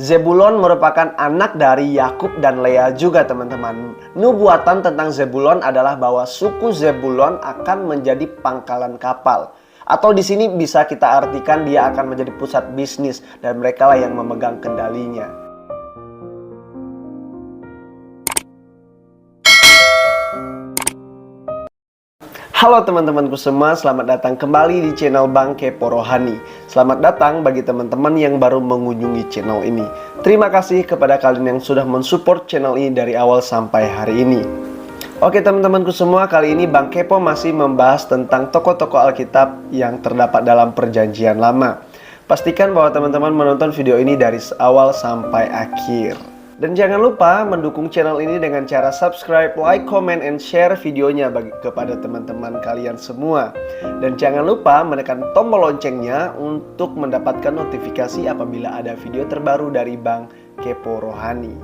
Zebulon merupakan anak dari Yakub dan Lea juga, teman-teman. Nubuatan tentang Zebulon adalah bahwa suku Zebulon akan menjadi pangkalan kapal. Atau di sini bisa kita artikan dia akan menjadi pusat bisnis dan mereka lah yang memegang kendalinya. Halo teman-temanku semua, selamat datang kembali di channel Bang Kepo Rohani. Selamat datang bagi teman-teman yang baru mengunjungi channel ini. Terima kasih kepada kalian yang sudah mensupport channel ini dari awal sampai hari ini. Oke teman-temanku semua, kali ini Bang Kepo masih membahas tentang tokoh-tokoh Alkitab yang terdapat dalam Perjanjian Lama. Pastikan bahwa teman-teman menonton video ini dari awal sampai akhir. Dan jangan lupa mendukung channel ini dengan cara subscribe, like, comment, and share videonya kepada teman-teman kalian semua. Dan jangan lupa menekan tombol loncengnya untuk mendapatkan notifikasi apabila ada video terbaru dari Bang Kepo Rohani.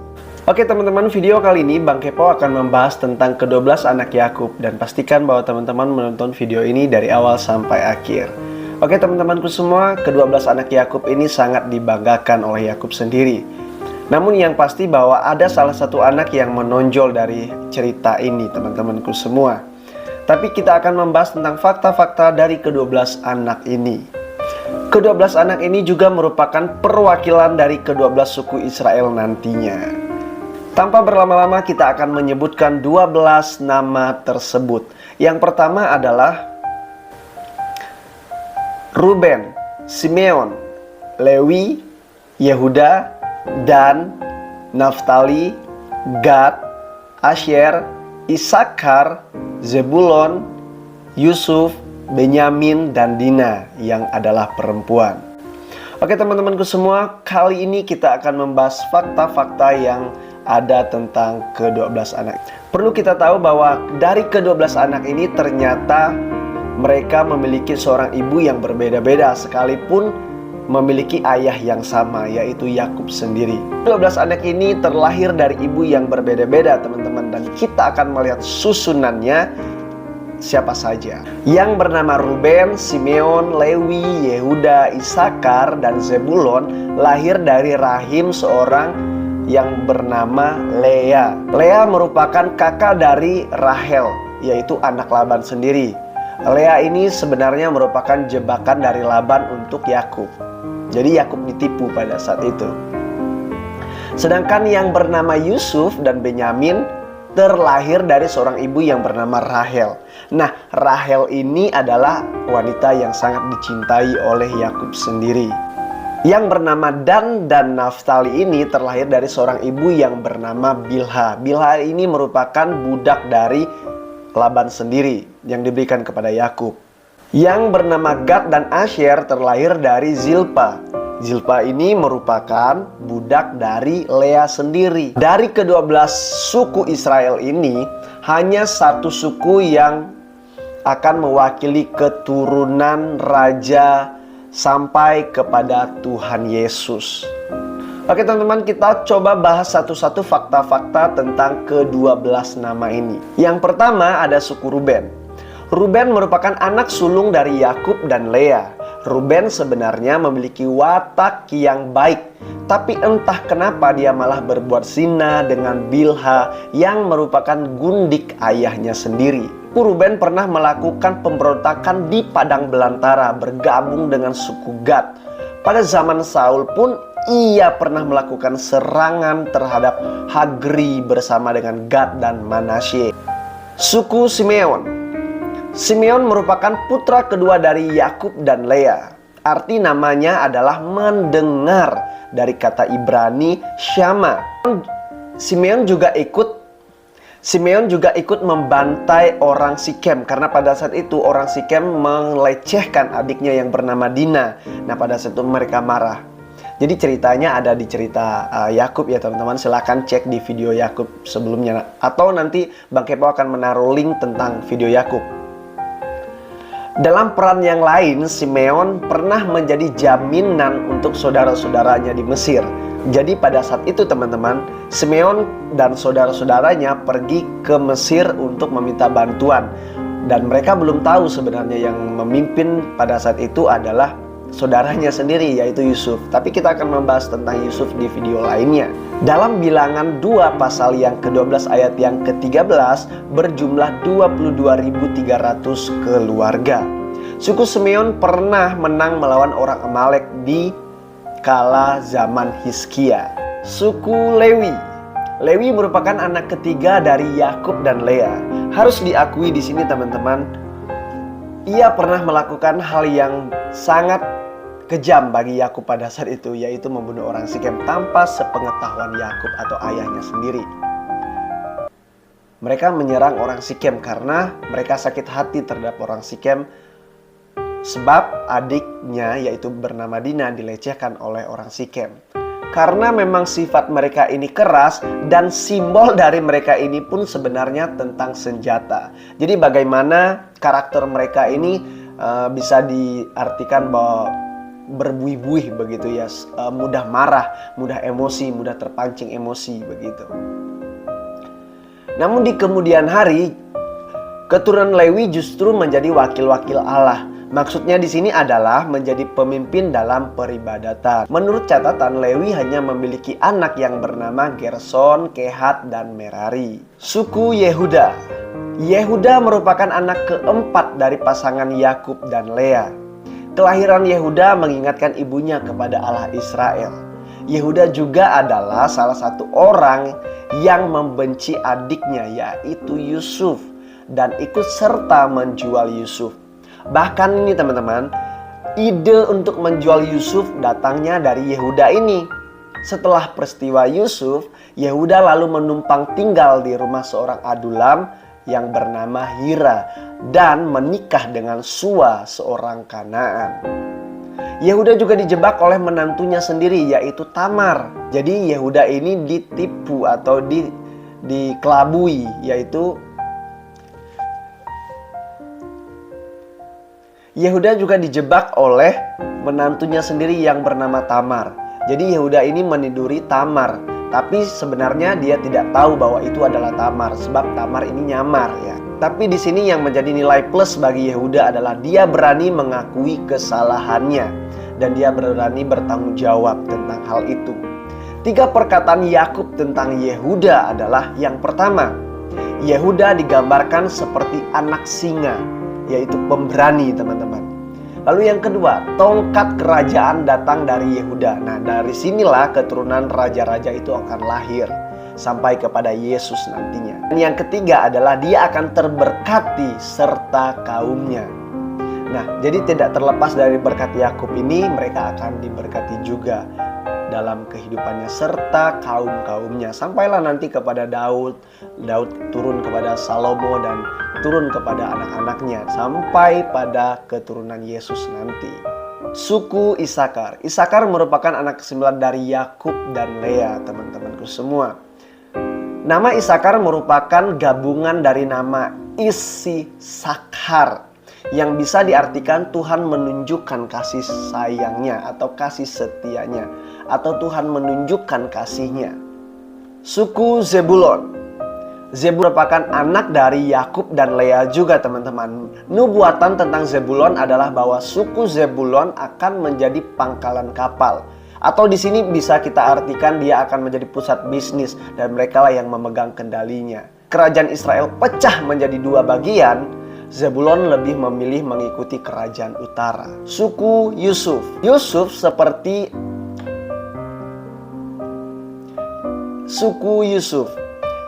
Oke teman-teman, video kali ini Bang Kepo akan membahas tentang ke-12 anak Yakub. Dan pastikan bahwa teman-teman menonton video ini dari awal sampai akhir. Oke teman-temanku semua, ke-12 anak Yakub ini sangat dibanggakan oleh Yakub sendiri. Namun yang pasti bahwa ada salah satu anak yang menonjol dari cerita ini teman-temanku semua. Tapi kita akan membahas tentang fakta-fakta dari ke-12 anak ini. Ke-12 anak ini juga merupakan perwakilan dari ke-12 suku Israel nantinya. Tanpa berlama-lama kita akan menyebutkan 12 nama tersebut. Yang pertama adalah Ruben, Simeon, Lewi, Yehuda, Dan, Naftali, Gad, Asyer, Isakar, Zebulon, Yusuf, Benyamin, dan Dina yang adalah perempuan. Oke teman-temanku semua, kali ini kita akan membahas fakta-fakta yang ada tentang ke-12 anak. Perlu kita tahu bahwa dari ke-12 anak ini ternyata mereka memiliki seorang ibu yang berbeda-beda sekalipun memiliki ayah yang sama, yaitu Yakub sendiri. 12 anak ini terlahir dari ibu yang berbeda-beda teman-teman. Dan kita akan melihat susunannya siapa saja. Yang bernama Ruben, Simeon, Lewi, Yehuda, Isakar, dan Zebulon lahir dari rahim seorang yang bernama Lea. Lea merupakan kakak dari Rahel, yaitu anak Laban sendiri. Lea ini sebenarnya merupakan jebakan dari Laban untuk Yakub. Jadi Yakub ditipu pada saat itu. Sedangkan yang bernama Yusuf dan Benyamin terlahir dari seorang ibu yang bernama Rahel. Nah, Rahel ini adalah wanita yang sangat dicintai oleh Yakub sendiri. Yang bernama Dan dan Naftali ini terlahir dari seorang ibu yang bernama Bilha. Bilha ini merupakan budak dari Laban sendiri yang diberikan kepada Yakub. Yang bernama Gad dan Asyer terlahir dari Zilpa. Zilpa ini merupakan budak dari Lea sendiri. Dari ke-12 suku Israel ini, hanya satu suku yang akan mewakili keturunan raja sampai kepada Tuhan Yesus. Oke teman-teman, kita coba bahas satu-satu fakta-fakta tentang ke-12 nama ini. Yang pertama ada suku Ruben. Ruben merupakan anak sulung dari Yakub dan Lea. Ruben sebenarnya memiliki watak yang baik, tapi entah kenapa dia malah berbuat zina dengan Bilha yang merupakan gundik ayahnya sendiri. Ruben pernah melakukan pemberontakan di padang belantara, bergabung dengan suku Gad. Pada zaman Saul pun ia pernah melakukan serangan terhadap Hagri bersama dengan Gad dan Manasye. Suku Simeon. Simeon merupakan putra kedua dari Yakub dan Lea. Arti namanya adalah mendengar dari kata Ibrani Syama. Simeon juga ikut membantai orang Sikem karena pada saat itu orang Sikem melecehkan adiknya yang bernama Dina. Nah, pada saat itu mereka marah. Jadi ceritanya ada di cerita Yakub ya teman-teman. Silahkan cek di video Yakub sebelumnya. Atau nanti Bang Kepo akan menaruh link tentang video Yakub. Dalam peran yang lain, Simeon pernah menjadi jaminan untuk saudara-saudaranya di Mesir. Jadi pada saat itu teman-teman, Simeon dan saudara-saudaranya pergi ke Mesir untuk meminta bantuan. Dan mereka belum tahu sebenarnya yang memimpin pada saat itu adalah saudaranya sendiri, yaitu Yusuf. Tapi kita akan membahas tentang Yusuf di video lainnya. Dalam Bilangan 2 pasal yang ke-12 ayat yang ke-13 berjumlah 22.300 keluarga. Suku Simeon pernah menang melawan orang Amalek di kala zaman Hizkia. Suku Lewi. Lewi merupakan anak ketiga dari Yakub dan Lea. Harus diakui di sini teman-teman, ia pernah melakukan hal yang sangat kejam bagi Yakub pada saat itu, yaitu membunuh orang Sikem tanpa sepengetahuan Yakub atau ayahnya sendiri. Mereka menyerang orang Sikem karena mereka sakit hati terhadap orang Sikem, sebab adiknya yaitu bernama Dina dilecehkan oleh orang Sikem. Karena memang sifat mereka ini keras dan simbol dari mereka ini pun sebenarnya tentang senjata. Jadi bagaimana karakter mereka ini bisa diartikan bahwa berbuih-buih begitu ya, mudah marah, mudah emosi, mudah terpancing emosi begitu. Namun di kemudian hari, keturunan Lewi justru menjadi wakil-wakil Allah. Maksudnya di sini adalah menjadi pemimpin dalam peribadatan. Menurut catatan, Lewi hanya memiliki anak yang bernama Gerson, Kehat, dan Merari. Suku Yehuda. Yehuda merupakan anak keempat dari pasangan Yakub dan Lea. Kelahiran Yehuda mengingatkan ibunya kepada Allah Israel. Yehuda juga adalah salah satu orang yang membenci adiknya, yaitu Yusuf, dan ikut serta menjual Yusuf. Bahkan ini teman-teman, ide untuk menjual Yusuf datangnya dari Yehuda ini. Setelah peristiwa Yusuf, Yehuda lalu menumpang tinggal di rumah seorang adulam yang bernama Hira dan menikah dengan Sua, seorang Kanaan. Yehuda juga dijebak oleh menantunya sendiri, yaitu Tamar. Jadi Yehuda ini ditipu atau dikelabui, yaitu Yehuda juga dijebak oleh menantunya sendiri yang bernama Tamar. Jadi Yehuda ini meniduri Tamar, tapi sebenarnya dia tidak tahu bahwa itu adalah Tamar, sebab Tamar ini nyamar ya. Tapi di sini yang menjadi nilai plus bagi Yehuda adalah dia berani mengakui kesalahannya dan dia berani bertanggung jawab tentang hal itu. 3 perkataan Yakub tentang Yehuda adalah, yang pertama, Yehuda digambarkan seperti anak singa, yaitu pemberani teman-teman. Lalu yang kedua, tongkat kerajaan datang dari Yehuda. Nah, dari sinilah keturunan raja-raja itu akan lahir sampai kepada Yesus nantinya. Dan yang ketiga adalah dia akan terberkati serta kaumnya. Nah, jadi tidak terlepas dari berkat Yakub ini, mereka akan diberkati juga dalam kehidupannya serta kaum-kaumnya. Sampailah nanti kepada Daud turun kepada Salomo dan turun kepada anak-anaknya sampai pada keturunan Yesus nanti. Suku Isakar. Isakar merupakan anak ke-9 dari Yakub dan Lea, teman-temanku semua. Nama Isakar merupakan gabungan dari nama Isi-Sakhar yang bisa diartikan Tuhan menunjukkan kasih sayangnya atau kasih setianya, atau Tuhan menunjukkan kasihnya. Suku Zebulon. Zebulon merupakan anak dari Yakub dan Lea juga teman-teman. Nubuatan tentang Zebulon adalah bahwa suku Zebulon akan menjadi pangkalan kapal. Atau di sini bisa kita artikan dia akan menjadi pusat bisnis dan mereka lah yang memegang kendalinya. Kerajaan Israel pecah menjadi 2 bagian. Zebulon lebih memilih mengikuti kerajaan utara. Suku Yusuf. Yusuf seperti suku Yusuf.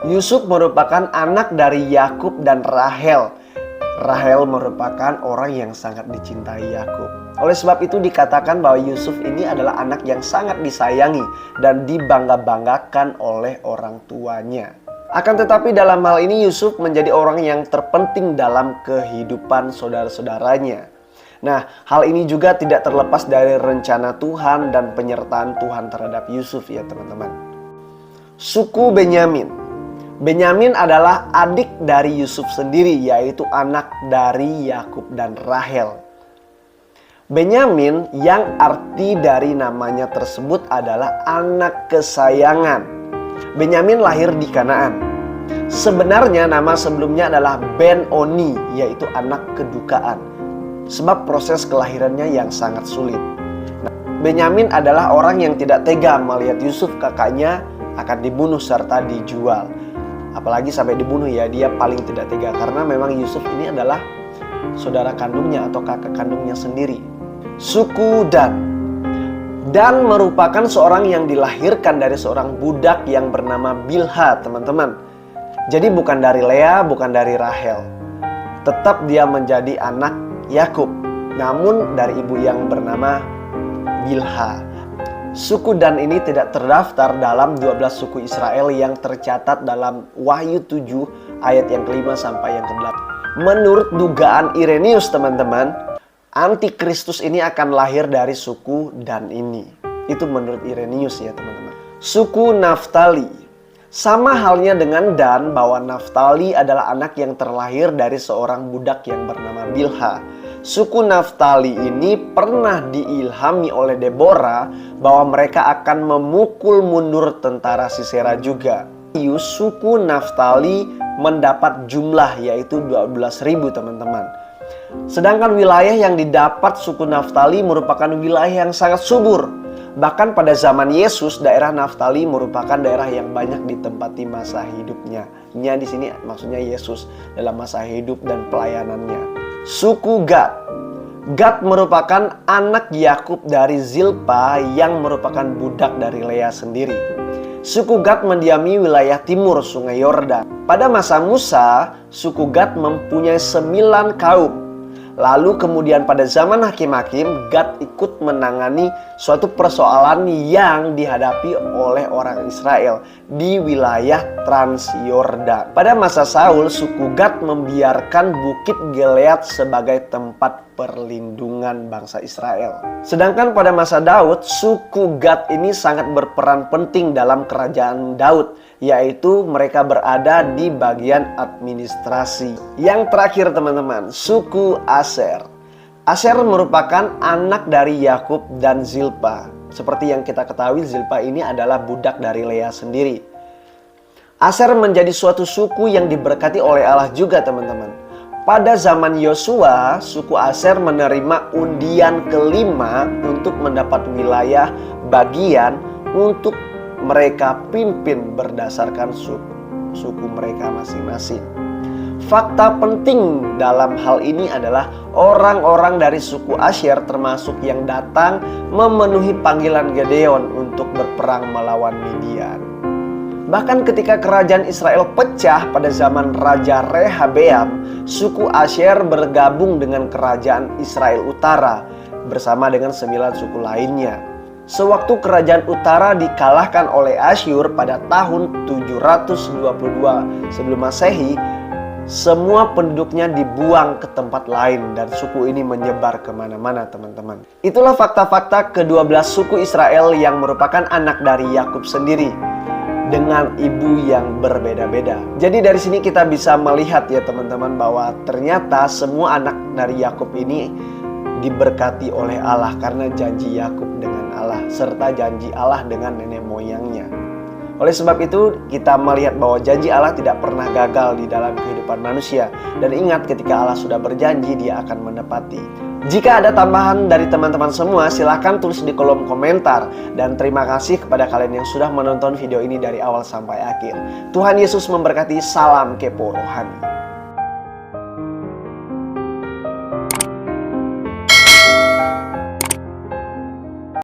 Yusuf merupakan anak dari Yakub dan Rahel. Rahel merupakan orang yang sangat dicintai Yakub. Oleh sebab itu dikatakan bahwa Yusuf ini adalah anak yang sangat disayangi dan dibangga-banggakan oleh orang tuanya. Akan tetapi dalam hal ini Yusuf menjadi orang yang terpenting dalam kehidupan saudara-saudaranya. Nah, hal ini juga tidak terlepas dari rencana Tuhan dan penyertaan Tuhan terhadap Yusuf ya teman-teman. Suku Benyamin. Benyamin adalah adik dari Yusuf sendiri, yaitu anak dari Yakub dan Rahel. Benyamin yang arti dari namanya tersebut adalah anak kesayangan. Benyamin lahir di Kanaan. Sebenarnya nama sebelumnya adalah Ben-Oni, yaitu anak kedukaan. sebab proses kelahirannya yang sangat sulit. Nah, Benyamin adalah orang yang tidak tega melihat Yusuf kakaknya akan dibunuh serta dijual. Apalagi sampai dibunuh ya, dia paling tidak tega karena memang Yusuf ini adalah saudara kandungnya atau kakak kandungnya sendiri. Suku Dan merupakan seorang yang dilahirkan dari seorang budak yang bernama Bilha, teman-teman. Jadi bukan dari Lea, bukan dari Rahel. Tetap dia menjadi anak Yakub, namun dari ibu yang bernama Bilha. Suku Dan ini tidak terdaftar dalam 12 suku Israel yang tercatat dalam Wahyu 7 ayat yang ke-5 sampai yang ke-8. Menurut dugaan Irenaeus, teman-teman, Antikristus ini akan lahir dari suku Dan ini. Itu menurut Irenaeus ya, teman-teman. Suku Naftali. Sama halnya dengan Dan, bahwa Naftali adalah anak yang terlahir dari seorang budak yang bernama Bilha. Suku Naftali ini pernah diilhami oleh Deborah bahwa mereka akan memukul mundur tentara Sisera juga. Suku Naftali mendapat jumlah yaitu 12.000, teman-teman. Sedangkan wilayah yang didapat suku Naftali merupakan wilayah yang sangat subur. Bahkan pada zaman Yesus, daerah Naftali merupakan daerah yang banyak ditempati masa hidupnya. Di sini maksudnya Yesus dalam masa hidup dan pelayanannya. Suku Gad. Gad merupakan anak Yakub dari Zilpa yang merupakan budak dari Lea sendiri. Suku Gad mendiami wilayah timur Sungai Yordan. Pada masa Musa, suku Gad mempunyai 9 kaum. Lalu kemudian pada zaman hakim-hakim, Gad ikut menangani suatu persoalan yang dihadapi oleh orang Israel di wilayah Transyordan. Pada masa Saul, suku Gad membiarkan Bukit Gilead sebagai tempat perlindungan bangsa Israel. Sedangkan pada masa Daud, suku Gad ini sangat berperan penting dalam kerajaan Daud, yaitu mereka berada di bagian administrasi. Yang terakhir, teman-teman, suku Aser. Aser merupakan anak dari Yakub dan Zilpa. Seperti yang kita ketahui, Zilpa ini adalah budak dari Lea sendiri. Aser menjadi suatu suku yang diberkati oleh Allah juga, teman-teman. Pada zaman Yosua, suku Aser menerima undian kelima untuk mendapat wilayah bagian untuk mereka pimpin berdasarkan suku mereka masing-masing. Fakta penting dalam hal ini adalah orang-orang dari suku Asyer termasuk yang datang memenuhi panggilan Gedeon untuk berperang melawan Midian. Bahkan ketika kerajaan Israel pecah pada zaman Raja Rehabeam, suku Asyer bergabung dengan kerajaan Israel Utara bersama dengan 9 suku lainnya. Sewaktu kerajaan utara dikalahkan oleh Asyur pada tahun 722 sebelum Masehi, semua penduduknya dibuang ke tempat lain dan suku ini menyebar kemana-mana, teman-teman. Itulah fakta-fakta ke-12 suku Israel yang merupakan anak dari Yakub sendiri dengan ibu yang berbeda-beda. Jadi dari sini kita bisa melihat ya, teman-teman, bahwa ternyata semua anak dari Yakub ini diberkati oleh Allah karena janji Yakub dengan Allah serta janji Allah dengan nenek moyangnya. Oleh sebab itu kita melihat bahwa janji Allah tidak pernah gagal di dalam kehidupan manusia. Dan ingat, ketika Allah sudah berjanji, Dia akan menepati. Jika ada tambahan dari teman-teman semua, silahkan tulis di kolom komentar. Dan terima kasih kepada kalian yang sudah menonton video ini dari awal sampai akhir. Tuhan Yesus memberkati. Salam kepo rohani.